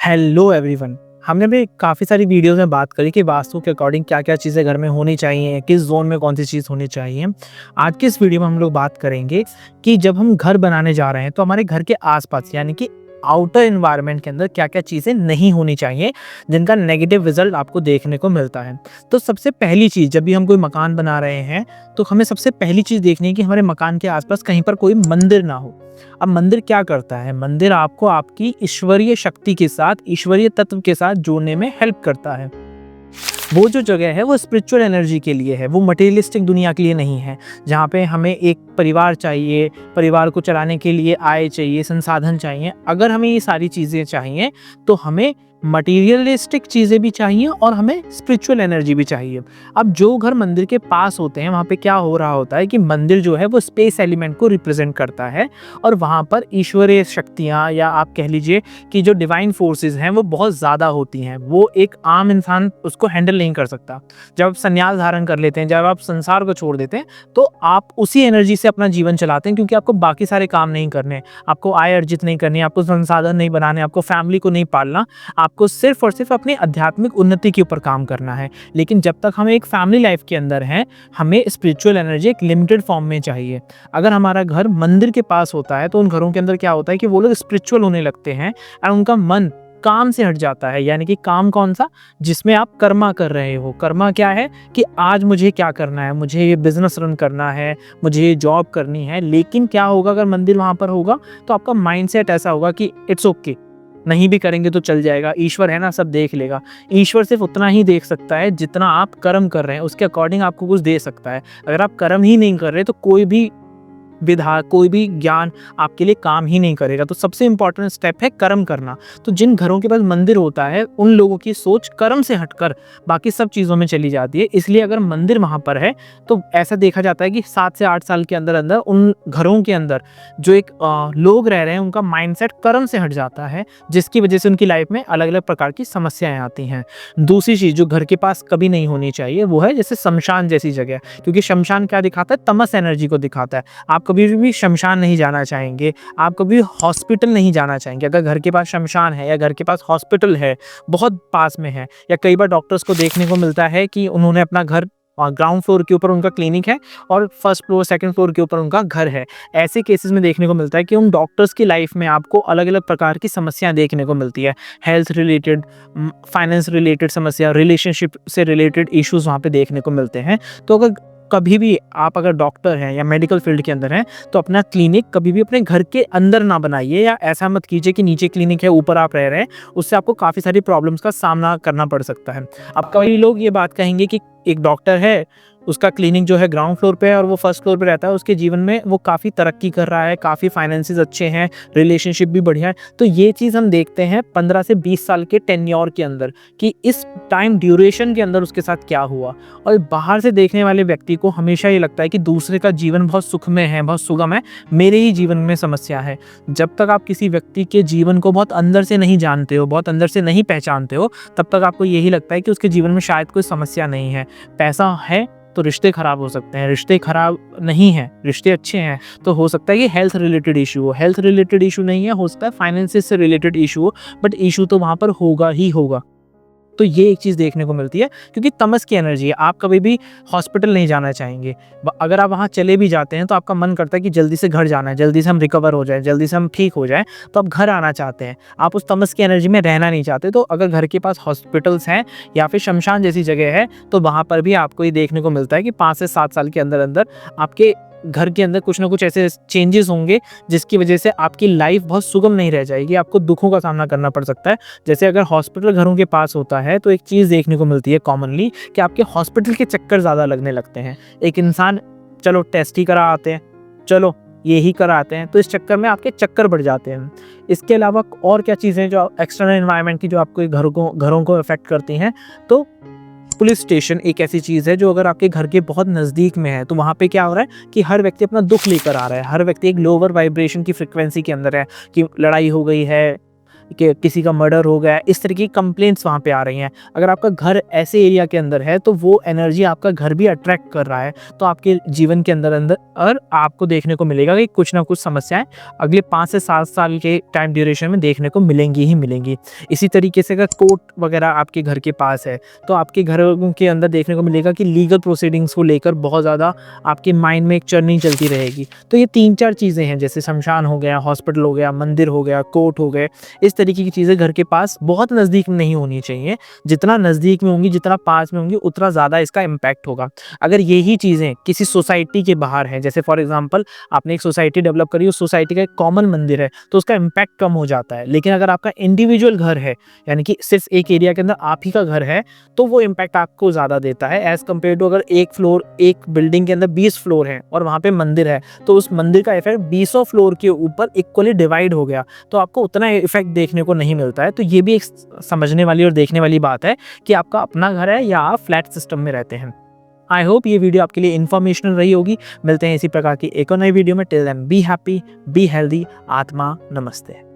Hello everyone. हमने भी काफ़ी सारी वीडियोस में बात करी कि वास्तु के अकॉर्डिंग क्या-क्या चीज़ें घर में होनी चाहिए, किस ज़ोन में कौन सी चीज़ होनी चाहिए। आज की इस वीडियो में हम लोग बात करेंगे कि जब हम घर बनाने जा रहे हैं तो हमारे घर के आस-पास यानी कि आउटर एनवायरनमेंट के अंदर क्या-क्या चीज़ें नहीं होनी चाहिए, जिनका नेगेटिव रिज़ल्ट आपको देखने को मिलता है। तो सबसे पहली चीज़ जब भी हम कोई मकान बना रहे हैं, तो हमें सबसे पहली चीज़ देखनी है कि हमारे मकान के आस-पास कहीं पर कोई मंदिर ना हो। अब मंदिर क्या करता है? मंदिर आपको आपकी ईश्वरीय शक्ति के साथ, ईश्वरीय तत्व के साथ जोड़ने में हेल्प करता है। वो जो जगह है वो स्पिरिचुअल एनर्जी के लिए है, वो मटेरियलिस्टिक दुनिया के लिए नहीं है। जहाँ पे हमें एक परिवार चाहिए, परिवार को चलाने के लिए आय चाहिए, संसाधन चाहिए। अगर हमें ये सारी चीज़ें चाहिए तो हमें मटेरियलिस्टिक चीज़ें भी चाहिए और हमें स्पिरिचुअल एनर्जी भी चाहिए। अब जो घर मंदिर के पास होते हैं वहाँ पे क्या हो रहा होता है कि मंदिर जो है वो स्पेस एलिमेंट को रिप्रेजेंट करता है और वहाँ पर ईश्वरीय शक्तियाँ या आप कह लीजिए कि जो डिवाइन फोर्सेस हैं वो बहुत ज़्यादा होती हैं। वो एक आम इंसान उसको हैंडल नहीं कर सकता। जब आप संन्यास धारण कर लेते हैं, जब आप संसार को छोड़ देते हैं, तो आप उसी एनर्जी से अपना जीवन चलाते हैं क्योंकि आपको बाकी सारे काम नहीं करने, आपको आय अर्जित नहीं करनी, आपको संसाधन नहीं बनाने, आपको फैमिली को नहीं पालना, आपको सिर्फ और सिर्फ अपनी आध्यात्मिक उन्नति के ऊपर काम करना है। लेकिन जब तक हम एक फैमिली लाइफ के अंदर हैं, हमें स्पिरिचुअल एनर्जी एक लिमिटेड फॉर्म में चाहिए। अगर हमारा घर मंदिर के पास होता है तो उन घरों के अंदर क्या होता है कि वो लोग स्पिरिचुअल होने लगते हैं और उनका मन काम से हट जाता है। यानी कि काम कौन सा? जिसमें आप कर्मा कर रहे हो। कर्मा क्या है कि आज मुझे क्या करना है, मुझे ये बिजनेस रन करना है, मुझे ये जॉब करनी है। लेकिन क्या होगा अगर मंदिर वहां पर होगा तो आपका माइंडसेट ऐसा होगा कि इट्स ओके, नहीं भी करेंगे तो चल जाएगा, ईश्वर है ना, सब देख लेगा। ईश्वर सिर्फ उतना ही देख सकता है जितना आप कर्म कर रहे हैं, उसके अकॉर्डिंग आपको कुछ दे सकता है। अगर आप कर्म ही नहीं कर रहे तो कोई भी विधा, कोई भी ज्ञान आपके लिए काम ही नहीं करेगा। तो सबसे इंपॉर्टेंट स्टेप है कर्म करना। तो जिन घरों के पास मंदिर होता है उन लोगों की सोच कर्म से हटकर बाकी सब चीज़ों में चली जाती है। इसलिए अगर मंदिर वहाँ पर है तो ऐसा देखा जाता है कि 7 से 8 साल के अंदर अंदर उन घरों के अंदर जो एक लोग रह रहे हैं उनका माइंडसेट कर्म से हट जाता है, जिसकी वजह से उनकी लाइफ में अलग अलग प्रकार की समस्याएं आती हैं। दूसरी चीज़ जो घर के पास कभी नहीं होनी चाहिए वो है जैसे शमशान जैसी जगह, क्योंकि शमशान क्या दिखाता है? तमस एनर्जी को दिखाता है। आप कभी भी शमशान नहीं जाना चाहेंगे, आप कभी हॉस्पिटल नहीं जाना चाहेंगे। अगर घर के पास शमशान है या घर के पास हॉस्पिटल है, बहुत पास में है, या कई बार डॉक्टर्स को देखने को मिलता है कि उन्होंने अपना घर ग्राउंड फ्लोर के ऊपर उनका क्लिनिक है और फर्स्ट फ्लोर सेकंड फ्लोर के ऊपर उनका घर है। ऐसे केसेस में देखने को मिलता है कि उन डॉक्टर्स की लाइफ में आपको अलग अलग प्रकार की समस्याएं देखने को मिलती है। हेल्थ रिलेटेड, फाइनेंस रिलेटेड समस्या, रिलेशनशिप से रिलेटेड इश्यूज वहाँ पे देखने को मिलते हैं। तो अगर कभी भी आप अगर डॉक्टर हैं या मेडिकल फील्ड के अंदर हैं तो अपना क्लिनिक कभी भी अपने घर के अंदर ना बनाइए, या ऐसा मत कीजिए कि नीचे क्लिनिक है ऊपर आप रह रहे हैं। उससे आपको काफ़ी सारी प्रॉब्लम्स का सामना करना पड़ सकता है। अब कई लोग ये बात कहेंगे कि एक डॉक्टर है, उसका क्लिनिक जो है ग्राउंड फ्लोर पे है और वो फर्स्ट फ्लोर पे रहता है, उसके जीवन में वो काफ़ी तरक्की कर रहा है, काफ़ी फाइनेंसेस अच्छे हैं, रिलेशनशिप भी बढ़िया है। तो ये चीज़ हम देखते हैं 15 से 20 साल के टेन्योर के अंदर कि इस टाइम ड्यूरेशन के अंदर उसके साथ क्या हुआ। और बाहर से देखने वाले व्यक्ति को हमेशा ये लगता है कि दूसरे का जीवन बहुत सुखमय है, बहुत सुगम है, मेरे ही जीवन में समस्या है। जब तक आप किसी व्यक्ति के जीवन को बहुत अंदर से नहीं जानते हो, बहुत अंदर से नहीं पहचानते हो, तब तक आपको यही लगता है कि उसके जीवन में शायद कोई समस्या नहीं है। पैसा है तो रिश्ते खराब हो सकते हैं, रिश्ते खराब नहीं हैं, रिश्ते अच्छे हैं तो हो सकता है कि हेल्थ रिलेटेड इशू हो, हेल्थ रिलेटेड इशू नहीं है, हो सकता है फाइनेंसिस से रिलेटेड इशू हो, बट इशू तो वहाँ पर होगा ही होगा। तो ये एक चीज़ देखने को मिलती है क्योंकि तमस की एनर्जी है। आप कभी भी हॉस्पिटल नहीं जाना चाहेंगे। अगर आप वहाँ चले भी जाते हैं तो आपका मन करता है कि जल्दी से घर जाना है, जल्दी से हम रिकवर हो जाए, जल्दी से हम ठीक हो जाए, तो आप घर आना चाहते हैं। आप उस तमस की एनर्जी में रहना नहीं चाहते। तो अगर घर के पास हॉस्पिटल्स हैं या फिर शमशान जैसी जगह है तो वहाँ पर भी आपको ये देखने को मिलता है कि 5 से 7 साल के अंदर अंदर आपके घर के अंदर कुछ ना कुछ ऐसे चेंजेस होंगे जिसकी वजह से आपकी लाइफ बहुत सुगम नहीं रह जाएगी, आपको दुखों का सामना करना पड़ सकता है। जैसे अगर हॉस्पिटल घरों के पास होता है तो एक चीज़ देखने को मिलती है कॉमनली कि आपके हॉस्पिटल के चक्कर ज़्यादा लगने लगते हैं। एक इंसान चलो टेस्ट ही करा आते हैं, चलो ये ही कराते हैं, तो इस चक्कर में आपके चक्कर बढ़ जाते हैं। इसके अलावा और क्या चीज़ें जो एक्सटर्नल एनवायरनमेंट की जो आपके घरों को अफेक्ट करती हैं, तो पुलिस स्टेशन एक ऐसी चीज़ है जो अगर आपके घर के बहुत नज़दीक में है तो वहाँ पे क्या हो रहा है कि हर व्यक्ति अपना दुख लेकर आ रहा है, हर व्यक्ति एक लोअर वाइब्रेशन की फ्रिक्वेंसी के अंदर है कि लड़ाई हो गई है, कि किसी का मर्डर हो गया, इस तरह की कंप्लेंट्स वहाँ पे आ रही हैं। अगर आपका घर ऐसे एरिया के अंदर है तो वो एनर्जी आपका घर भी अट्रैक्ट कर रहा है, तो आपके जीवन के अंदर अंदर और आपको देखने को मिलेगा कि कुछ ना कुछ समस्याएं अगले 5 से 7 साल के टाइम ड्यूरेशन में देखने को मिलेंगी ही मिलेंगी। इसी तरीके से अगर कोर्ट वगैरह आपके घर के पास है तो आपके घर के अंदर देखने को मिलेगा कि लीगल प्रोसीडिंग्स को लेकर बहुत ज़्यादा आपके माइंड में एक चर्निंग चलती रहेगी। तो ये 3-4 चीज़ें हैं, जैसे शमशान हो गया, हॉस्पिटल हो गया, मंदिर हो गया, कोर्ट हो गए, इस तरीके की चीज़ें घर के पास बहुत नज़दीक में नहीं होनी चाहिए। जितना नज़दीक में होंगी, जितना पास में होंगी, उतना ज़्यादा इसका इम्पैक्ट होगा। अगर यही चीज़ें किसी सोसाइटी के बाहर हैं, जैसे फॉर एग्जांपल आपने एक सोसाइटी डेवलप करी, उस सोसाइटी का एक कॉमन मंदिर है, तो उसका इम्पैक्ट कम हो जाता है। लेकिन अगर आपका इंडिविजुअल घर है, यानी कि सिर्फ एक एरिया के अंदर आप ही का घर है, तो वो इम्पैक्ट आपको ज़्यादा देता है एज़ कम्पेयर टू अगर एक बिल्डिंग के अंदर 20 फ्लोर है और वहाँ पे मंदिर है, तो उस मंदिर का इफेक्ट 20 फ्लोर के ऊपर इक्वली डिवाइड हो गया, तो आपको उतना इफेक्ट देखने को नहीं मिलता है। तो ये भी एक समझने वाली और देखने वाली बात है कि आपका अपना घर है या आप फ्लैट सिस्टम में रहते हैं। आई होप ये वीडियो आपके लिए इन्फॉर्मेशनल रही होगी। मिलते हैं इसी प्रकार की एक और नई वीडियो में। Till then be happy, be healthy. आत्मा नमस्ते।